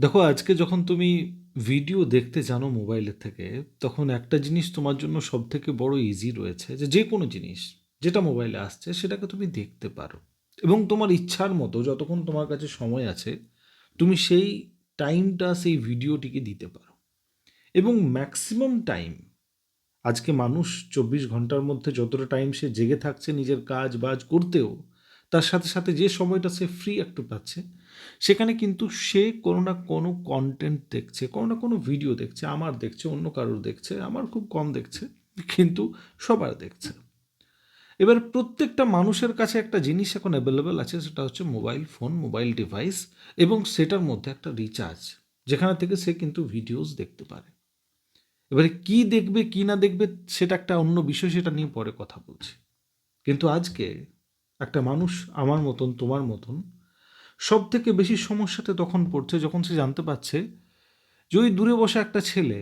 দেখো, আজকে যখন তুমি ভিডিও দেখতে জানো মোবাইলের থেকে, তখন একটা জিনিস তোমার জন্য সবথেকে বড় ইজি রয়েছে, যে কোনো জিনিস যেটা মোবাইলে আসছে সেটাকে তুমি দেখতে পারো। এবং তোমার ইচ্ছার মতো যতক্ষণ তোমার কাছে সময় আছে, তুমি সেই টাইমটা সেই ভিডিওটিকে দিতে পারো। এবং ম্যাক্সিমাম টাইম আজকে মানুষ ২৪ ঘন্টার মধ্যে যতটা টাইম সে জেগে থাকছে নিজের কাজ বাজ করতেও, তার সাথে সাথে যে সময়টা সে ফ্রি একটু পাচ্ছে, সেখানে কিন্তু সে কোনো না কোনো কন্টেন্ট দেখছে, কোনো না কোনো ভিডিও দেখছে। আমার দেখছে, অন্য কারোর দেখছে, আমার খুব কম দেখছে, কিন্তু সবার দেখছে। এবার প্রত্যেকটা মানুষের কাছে একটা জিনিস এখন অ্যাভেলেবেল আছে, সেটা হচ্ছে মোবাইল ফোন, মোবাইল ডিভাইস, এবং সেটার মধ্যে একটা রিচার্জ, যেখানে থেকে সে কিন্তু ভিডিওস দেখতে পারে। এবারে কি দেখবে কি না দেখবে সেটা একটা অন্য বিষয়, সেটা নিয়ে পরে কথা বলছি। কিন্তু আজকে একটা মানুষ আমার মতন, তোমার মতন, সব থেকে বেশি সমস্যাতে তখন পড়ছে যখন সে জানতে পারছে যে ওই দূরে বসা একটা ছেলে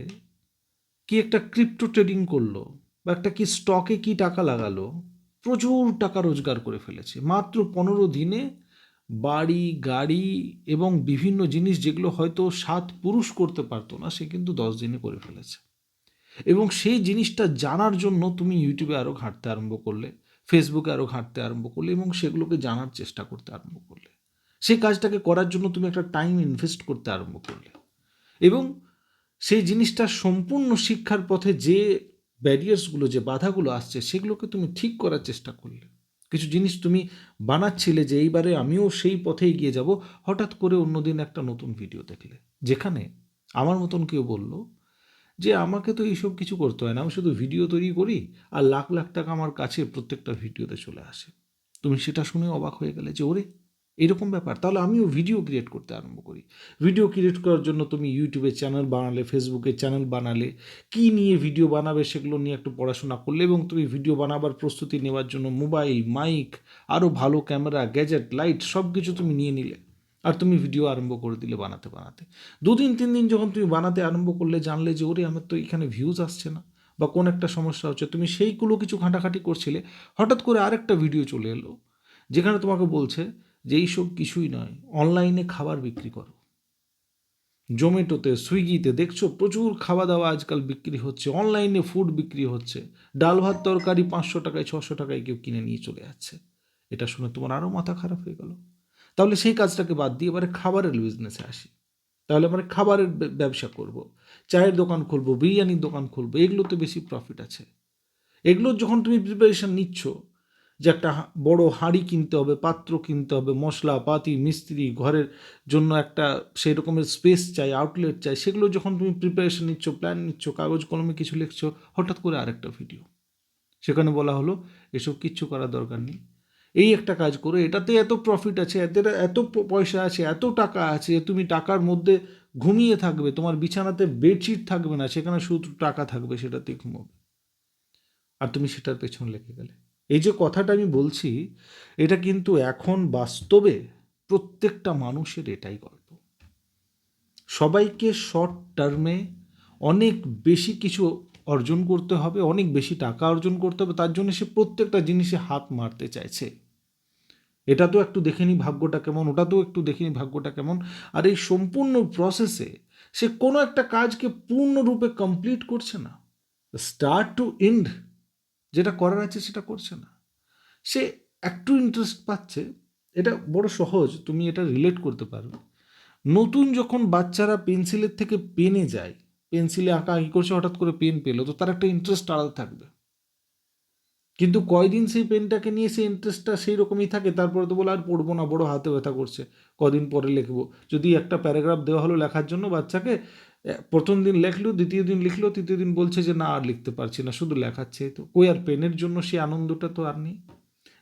কি একটা ক্রিপ্টো ট্রেডিং করলো, বা একটা কি স্টকে কি টাকা লাগালো, প্রচুর টাকা রোজগার করে ফেলেছে মাত্র 15 দিনে। বাড়ি, গাড়ি এবং বিভিন্ন জিনিস যেগুলো হয়তো 7 পুরুষ করতে পারতো না, সে কিন্তু 10 দিনে করে ফেলেছে। এবং সেই জিনিসটা জানার জন্য তুমি ইউটিউবে আরও ঘাঁটতে আরম্ভ করলে, ফেসবুকে আরও ঘাঁটতে আরম্ভ করলে, এবং সেগুলোকে জানার চেষ্টা করতে আরম্ভ করলে। সেই কাজটাকে করার জন্য তুমি একটা টাইম ইনভেস্ট করতে আরম্ভ করলে, এবং সেই জিনিসটা সম্পূর্ণ শিক্ষার পথে যে ব্যারিয়ার্সগুলো, যে বাধাগুলো আসছে, সেগুলোকে তুমি ঠিক করার চেষ্টা করলে। কিছু জিনিস তুমি বানাচ্ছিলে যে এইবারে আমিও সেই পথে এগিয়ে যাব, হঠাৎ করে অন্যদিন একটা নতুন ভিডিও দেখলে, যেখানে আমার মতন কেউ বলল যে আমাকে তো এইসব কিছু করতে হয় না, আমি শুধু ভিডিও তৈরি করি আর লাখ লাখ টাকা আমার কাছে প্রত্যেকটা ভিডিওতে চলে আসে। তুমি সেটা শুনে অবাক হয়ে গেলে যে ওরে, এরকম ব্যাপার, তাহলে আমিও ভিডিও ক্রিয়েট করতে আরম্ভ করি। ভিডিও ক্রিয়েট করার জন্য তুমি ইউটিউবে চ্যানেল বানালে, ফেসবুকে চ্যানেল বানালে, কী নিয়ে ভিডিও বানাবে সেগুলো নিয়ে একটু পড়াশোনা করলে, এবং তুমি ভিডিও বানাবার প্রস্তুতি নেওয়ার জন্য মোবাইল, মাইক, আরও ভালো ক্যামেরা, গ্যাজেট, লাইট সব কিছু তুমি নিয়ে নিলে, আর তুমি ভিডিও আরম্ভ করে দিলে বানাতে বানাতে। 2 দিন 3 দিন যখন তুমি বানাতে আরম্ভ করলে, জানলে যে ওরে আমার তো এখানে ভিউজ আসছে না, বা কোন একটা সমস্যা হচ্ছে, তুমি সেইগুলো কিছু ঘাঁটাঘাঁটি করছিলে, হঠাৎ করে আরেকটা ভিডিও চলে এলো যেখানে তোমাকে বলছে যে এইসব কিছুই নয়, অনলাইনে খাবার বিক্রি করো। জোম্যাটোতে, সুইগিতে দেখছো প্রচুর খাওয়া দাওয়া আজকাল বিক্রি হচ্ছে, অনলাইনে ফুড বিক্রি হচ্ছে, ডাল ভাত তরকারি 500 টাকায় 600 টাকায় কেউ কিনে নিয়ে চলে যাচ্ছে। এটা শুনে তোমার আরও মাথা খারাপ হয়ে গেল। তাহলে সেই কাজটাকে বাদ দিয়ে এবারে খাবারের বিজনেসে আসি। তাহলে মানে খাবারের ব্যবসা করব, চায়ের দোকান খুলবো, বিরিয়ানির দোকান খুলবো, এগুলোতে বেশি প্রফিট আছে। এগুলোর যখন তুমি প্রিপারেশন নিচ্ছ, যে একটা বড় হাঁড়ি কিনতে হবে, পাত্র কিনতে হবে, মশলাপাতি, মিস্ত্রি, ঘরের জন্য একটা সেই রকমের স্পেস চাই, আউটলেট চাই, সেগুলো যখন তুমি প্রিপারেশন নিচ্ছ, প্ল্যান নিচ্ছ, কাগজ কলমে কিছু লিখছো, হঠাৎ করে আরেকটা ভিডিও, সেখানে বলা হলো এসব কিচ্ছু করার দরকার নেই, এই একটা কাজ করো, এটাতে এত প্রফিট আছে, এতে এত পয়সা আছে, এত টাকা আছে, তুমি টাকার মধ্যে ঘুমিয়ে থাকবে, তোমার বিছানাতে বেডশিট থাকবে না, সেখানে শুধু টাকা থাকবে, সেটাতেই ঘুমোবে। আর তুমি সেটার পেছন লেগে গেলে। এই যে কথাটা আমি বলছি, এটা কিন্তু এখন বাস্তবে প্রত্যেকটা মানুষের এটাই গল্প। সবাইকে শর্ট টার্মে অনেক বেশি কিছু অর্জন করতে হবে, অনেক বেশি টাকা অর্জন করতে হবে, তার জন্য সে প্রত্যেকটা জিনিসে হাত মারতে চাইছে। এটা তো একটু দেখে নি ভাগ্যটা কেমন, ওটা তো একটু দেখে নি ভাগ্যটা কেমন। আর এই সম্পূর্ণ প্রসেসে সে কোনো একটা কাজকে পূর্ণরূপে কমপ্লিট করছে না, স্টার্ট টু এন্ড যেটা করার আছে সেটা করছে না। সে একটু ইন্টারেস্ট পাচ্ছে, এটা বড় সহজ, তুমি এটা রিলেট করতে পারবে। নতুন যখন বাচ্চারা পেন্সিলের থেকে পেনে যায়, পেন্সিলে আঁকা আঁকি করছে, হঠাৎ করে পেন পেলো, তো তার একটা ইন্টারেস্ট আলাদা থাকবে। কিন্তু কয়দিন সেই পেনটাকে নিয়ে সেই ইন্টারেস্টটা সেই রকমই থাকে, তারপরে তো বলে আর পড়বো না, বড় হাতে ব্যথা করছে, কদিন পরে লিখবো। যদি একটা প্যারাগ্রাফ দেওয়া হলো লেখার জন্য বাচ্চাকে, প্রথম দিন লেখলো, দ্বিতীয় দিন লিখলো, তৃতীয় দিন বলছে যে না আর লিখতে পারছি না, শুধু লেখাচ্ছে। তো কই আর পেনের জন্য সেই আনন্দটা তো আর নেই।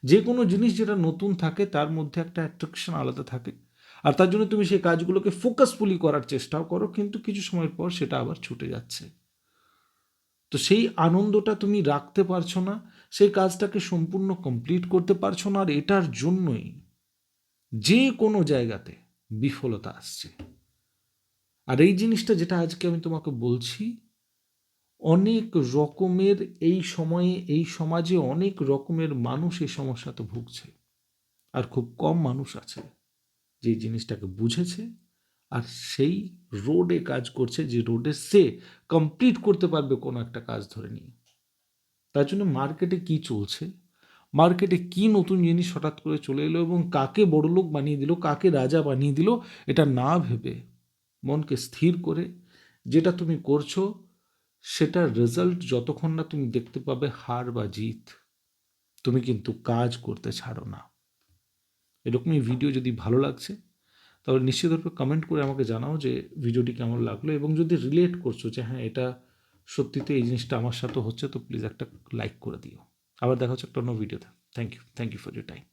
যে কোনো জিনিস যেটা নতুন থাকে তার মধ্যে একটা অ্যাট্রাকশন আলাদা থাকে, আর তার জন্য তুমি সেই কাজগুলোকে ফোকাসফুলি করার চেষ্টাও করো, কিন্তু কিছু সময় পর সেটা আবার ছুটে যাচ্ছে। তো সেই আনন্দটা তুমি রাখতে পারছো না, সেই কাজটাকে সম্পূর্ণ কমপ্লিট করতে পারছো না, আর এটার জন্যই যে কোনো জায়গাতে বিফলতা আসছে। আর এই জিনিসটা যেটা আজকে আমি তোমাকে বলছি, অনেক রকমের এই সময়ে এই সমাজে অনেক রকমের মানুষ এই সমস্যাতে ভুগছে, আর খুব কম মানুষ আছে যে জিনিসটাকে বুঝেছে আর সেই রোডে কাজ করছে, যে রোডে সে কমপ্লিট করতে পারবে কোনো একটা কাজ ধরে নিয়ে। তার জন্য মার্কেটে কি চলছে, মার্কেটে কি নতুন জিনিস হঠাৎ করে চলে এলো এবং কাকে বড়লোক বানিয়ে দিল, কাকে রাজা বানিয়ে দিল, এটা না ভেবে মনকে স্থির করে যেটা তুমি করছো সেটার রেজাল্ট যতক্ষণ না তুমি দেখতে পাবে হার বা জিত, তুমি কিন্তু কাজ করতে ছাড়ো না। এরকমই ভিডিও যদি ভালো লাগছে তাহলে নিশ্চিতভাবে কমেন্ট করে আমাকে জানাও যে ভিডিওটি কেমন লাগলো, এবং যদি রিলেট করছো যে হ্যাঁ এটা সত্যিতে এই জিনিসটা আমার সাথে হচ্ছে, তো প্লিজ একটা লাইক করে দিও। আবার দেখা হচ্ছে একটা অন্য ভিডিওতে। Thank you for your time.